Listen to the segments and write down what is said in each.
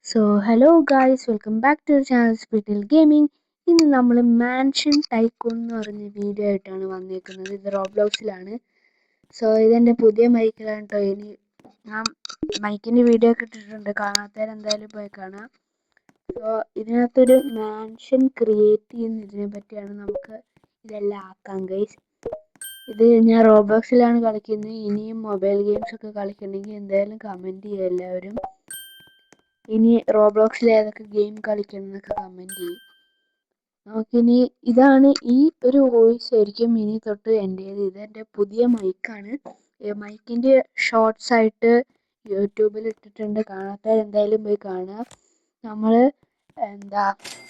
So hello guys, welcome back to channel spittle gaming. ഇന്ന് നമ്മൾ mansion tycoon എന്ന് പറഞ്ഞ വീഡിയോ ആയിട്ടാണ് വന്നേക്കുന്നത്. ഇത് റോബ്ലോക്സിലാണ്. സോ ഇതെൻ്റെ പുതിയ മൈക്കിലാണ് കേട്ടോ. ഇനി ഞാൻ മൈക്കിൻ്റെ വീഡിയോ ഒക്കെ ഇട്ടിട്ടുണ്ട്, കാണാത്തവരെന്തായാലും പോയി കാണാം. സോ ഇതിനകത്തൊരു മാൻഷൻ ക്രിയേറ്റ് ചെയ്യുന്നതിനെ പറ്റിയാണ് നമുക്ക് ഇതെല്ലാം ആക്കാം ഗൈസ്. ഇത് ഞാൻ റോബ്ലോക്സിലാണ് കളിക്കുന്നത്. ഇനിയും മൊബൈൽ ഗെയിംസ് ഒക്കെ കളിക്കണമെങ്കിൽ എന്തായാലും കമൻറ്റ് ചെയ്യുക എല്ലാവരും. ഇനി റോബ്ലോക്സിൽ ഏതൊക്കെ ഗെയിം കളിക്കണം എന്നൊക്കെ കമൻറ്റ് ചെയ്യും. നമുക്കിനി ഇതാണ് ഈ ഒരു വോയിസ് ആയിരിക്കും ഇനി തൊട്ട് എൻ്റേത്. ഇതെൻ്റെ പുതിയ മൈക്കാണ്. മൈക്കിൻ്റെ ഷോർട്സ് ആയിട്ട് യൂട്യൂബിൽ ഇട്ടിട്ടുണ്ട്, കാണാത്തവർ എന്തായാലും പോയി കാണുക. നമ്മൾ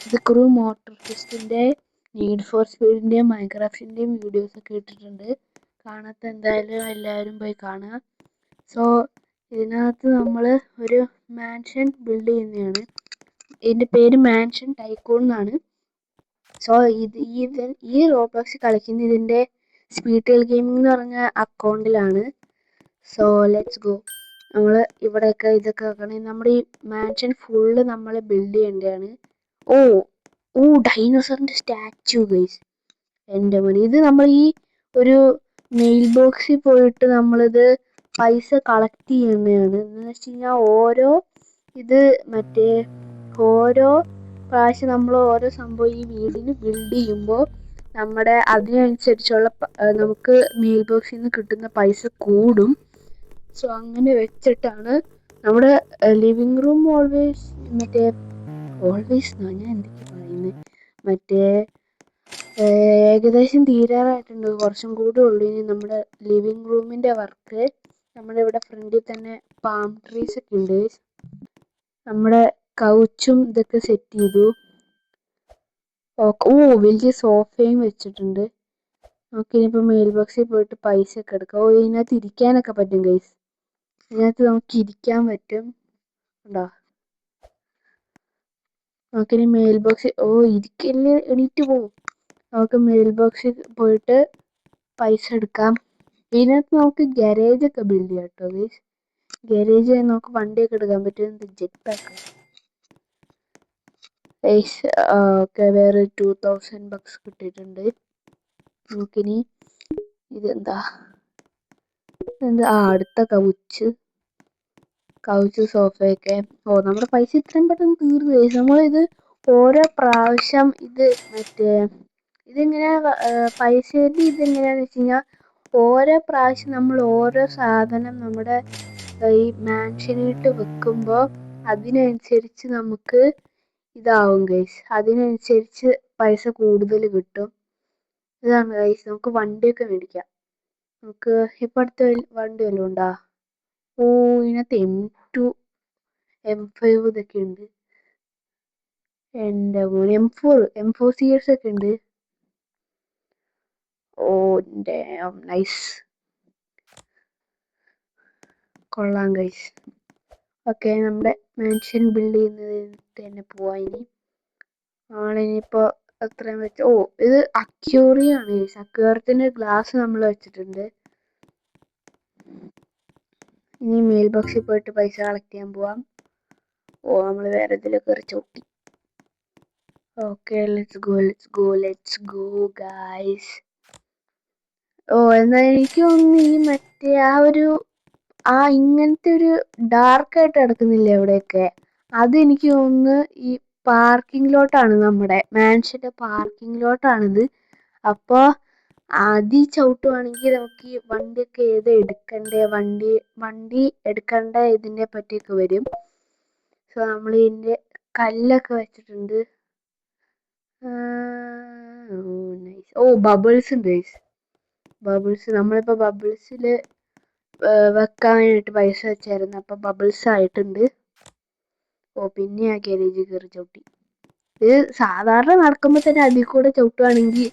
ഇത് ക്രൂ മോട്ടോർ ഫിസ്റ്റിൻ്റെ, നീഡ് ഫോർ സ്പീഡിൻ്റെയും മൈൻക്രാഫ്റ്റിൻ്റെയും വീഡിയോസൊക്കെ ഇട്ടിട്ടുണ്ട്. കാണാത്ത എന്തായാലും എല്ലാവരും പോയി കാണുക. സോ ഇതിനകത്ത് നമ്മൾ ഒരു മാൻഷൻ ബിൽഡ് ചെയ്യുന്നതാണ്. ഇതിൻ്റെ പേര് മാൻഷൻ ടൈക്കൂൺ എന്നാണ്. സോ ഈ റോബ്ലോക്സ് കളിക്കുന്ന ഇതിൻ്റെ സ്പീഡിൽ ഗെയിമിംഗ് എന്ന് പറഞ്ഞ അക്കൗണ്ടിലാണ്. So let's go. നമ്മൾ ഇവിടെയൊക്കെ ഇതൊക്കെ വെക്കണമെങ്കിൽ നമ്മുടെ ഈ മാൻഷൻ ഫുള്ള് നമ്മൾ ബിൽഡ് ചെയ്യേണ്ടതാണ്. ഓ ഓ ഡൈനോസറിൻ്റെ സ്റ്റാച്ചു ഗൈസ്, എൻ്റെ മോനെ. ഇത് നമ്മൾ ഈ ഒരു മെയിൽ ബോക്സിൽ പോയിട്ട് നമ്മളിത് പൈസ കളക്ട് ചെയ്യുന്നതാണ്. എന്ന് വെച്ച് കഴിഞ്ഞാൽ ഓരോ പ്രാവശ്യം നമ്മൾ ഓരോ സംഭവം ഈ വീടിന് ബിൽഡ് ചെയ്യുമ്പോൾ നമ്മുടെ അതിനനുസരിച്ചുള്ള നമുക്ക് മെയിൽ ബോക്സിൽ നിന്ന് കിട്ടുന്ന പൈസ കൂടും. സോ അങ്ങനെ വെച്ചിട്ടാണ് നമ്മുടെ ലിവിങ് റൂം ഓൾവേസ് ഞാൻ എന്തൊക്കെ പറയുന്നത്, ഏകദേശം തീരാറായിട്ടുണ്ട്. കുറച്ചും കൂടെ ഉള്ളൂ ഇനി നമ്മുടെ ലിവിങ് റൂമിൻ്റെ വർക്ക്. നമ്മുടെ ഇവിടെ ഫ്രണ്ടിൽ തന്നെ പാം ട്രീസ് ഒക്കെ ഉണ്ട്. നമ്മുടെ കൗച്ചും ഇതൊക്കെ സെറ്റ് ചെയ്തു. വലിയ സോഫയും വെച്ചിട്ടുണ്ട്. നമുക്ക് ഇനിയിപ്പോൾ മെയിൽ ബോക്സിൽ പോയിട്ട് പൈസ ഒക്കെ എടുക്കാം. ഇതിനകത്ത് ഇരിക്കാനൊക്കെ പറ്റും ഗൈസ്. ഇതിനകത്ത് നമുക്ക് ഇരിക്കാൻ പറ്റും. ഉണ്ടോ? നമുക്കിനി മെയിൽ ബോക്സിൽ ഇരിക്കല്ലേ, എണീറ്റ് പോകും. നമുക്ക് മെയിൽ ബോക്സിൽ പോയിട്ട് പൈസ എടുക്കാം. ഇതിനകത്ത് നമുക്ക് ഗാരേജ് ഒക്കെ ബിൽഡ് ചെയ്യാം കേട്ടോ ഗൈസ്. ഗാരേജ് നമുക്ക് വണ്ടിയൊക്കെ എടുക്കാൻ പറ്റും. Jet pack guys. ഓക്കെ, വേറെ 2000 ബക്സ് കിട്ടിയിട്ടുണ്ട്. നമുക്കിനി ഇതെന്താ അടുത്ത കൗച്ച് സോഫയൊക്കെ. നമ്മുടെ പൈസ ഇത്രയും പെട്ടെന്ന് തീർന്നു ഗൈസ്. നമ്മളിത് ഓരോ പ്രാവശ്യം ഇതിങ്ങനെ പൈസയുടെ ഇതെങ്ങനെയാണെന്ന് വെച്ച് കഴിഞ്ഞാൽ ഓരോ പ്രാവശ്യം നമ്മൾ ഓരോ സാധനം നമ്മുടെ ഈ മാൻഷനിട്ട് വെക്കുമ്പോൾ അതിനനുസരിച്ച് നമുക്ക് ഇതാവും ഗൈസ്. അതിനനുസരിച്ച് പൈസ കൂടുതൽ കിട്ടും. ഇതാണ് ഗൈസ്. നമുക്ക് വണ്ടിയൊക്കെ മേടിക്കാം. നമുക്ക് ഇപ്പം അടുത്ത വണ്ടി വല്ലതും ഉണ്ടോ? ഇതിനകത്ത് M2 M5 ഇതൊക്കെ ഉണ്ട്. എൻ്റെ മോനെ, M4 CS ഒക്കെ ഉണ്ട്. നൈസ്, കൊള്ളാം ഗൈസ്. ഓക്കെ, നമ്മുടെ മാൻഷൻ ബിൽഡ് ചെയ്യുന്നത് തന്നെ പോവാം. ഇനിയിപ്പോൾ അത്രയും വെച്ച് ഇത് അക്യൂറിയാണ് ഗൈസ്. അക്യൂറത്തിൻ്റെ ഗ്ലാസ് നമ്മൾ വെച്ചിട്ടുണ്ട്. ഇനി മെയിൽ ബോക്സിൽ പോയിട്ട് പൈസ കളക്ട് ചെയ്യാൻ പോവാം. നമ്മൾ വേറെ ഇതിലൊക്കെ കയറി ചവിട്ടി. Okay, let's go guys. എന്നാൽ എനിക്ക് തോന്നുന്നു ഈ ഇങ്ങനത്തെ ഒരു ഡാർക്കായിട്ട് കിടക്കുന്നില്ലേ എവിടെയൊക്കെ, അതെനിക്ക് തോന്നുന്നു ഈ പാർക്കിംഗ് ലോട്ടാണ്. നമ്മുടെ മാൻഷൻ്റെ പാർക്കിംഗ് ലോട്ടാണിത്. അപ്പോൾ ആദ്യം ചവിട്ടുവാണെങ്കിൽ നമുക്ക് ഈ വണ്ടിയൊക്കെ ഏത് എടുക്കണ്ടേ, വണ്ടി എടുക്കേണ്ട ഇതിനെ പറ്റിയൊക്കെ വരും. സോ നമ്മൾ ഇതിൻ്റെ കല്ലൊക്കെ വെച്ചിട്ടുണ്ട്. നൈസ്. ബബിൾസ് ഉണ്ട് ഗൈസ്. നമ്മളിപ്പോൾ ബബിൾസിൽ വെക്കാനായിട്ട് പൈസ വെച്ചായിരുന്നു. അപ്പോൾ ബബിൾസ് ആയിട്ടുണ്ട്. പിന്നെ ആ ഗാരേജിൽ കയറി ചവിട്ടി. ഇത് സാധാരണ നടക്കുമ്പോൾ തന്നെ അതിൽ കൂടെ ചവിട്ടുവാണെങ്കിൽ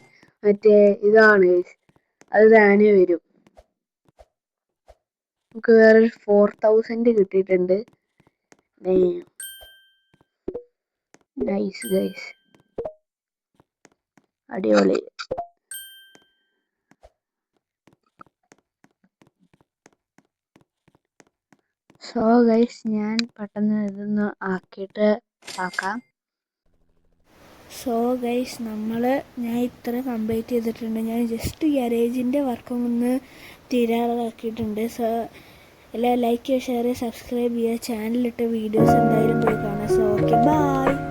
ഇതാണ് ഗൈസ്, അത് താനെ വരും. നമുക്ക് വേറെ 4000 കിട്ടിയിട്ടുണ്ട്. നൈസ് ഗൈസ്, അടിപൊളി. സോ ഗൈസ് ഞാൻ പെട്ടെന്ന് ഇതൊന്ന് ആക്കിയിട്ട് ആക്കാം. സോ ഗൈസ് ഞാൻ ഇത്ര കംപ്ലീറ്റ് ചെയ്തിട്ടുണ്ട്. ഞാൻ ജസ്റ്റ് ഗാരേജിൻ്റെ വർക്കും ഒന്ന് തീരാറാക്കിയിട്ടുണ്ട്. സോ എല്ലാം ലൈക്ക് ചെയ്യുക, ഷെയർ ചെയ്യുക, സബ്സ്ക്രൈബ് ചെയ്യുക. ചാനലിലിട്ട വീഡിയോസ് എന്തായാലും പോയി കാണാം. So okay, by.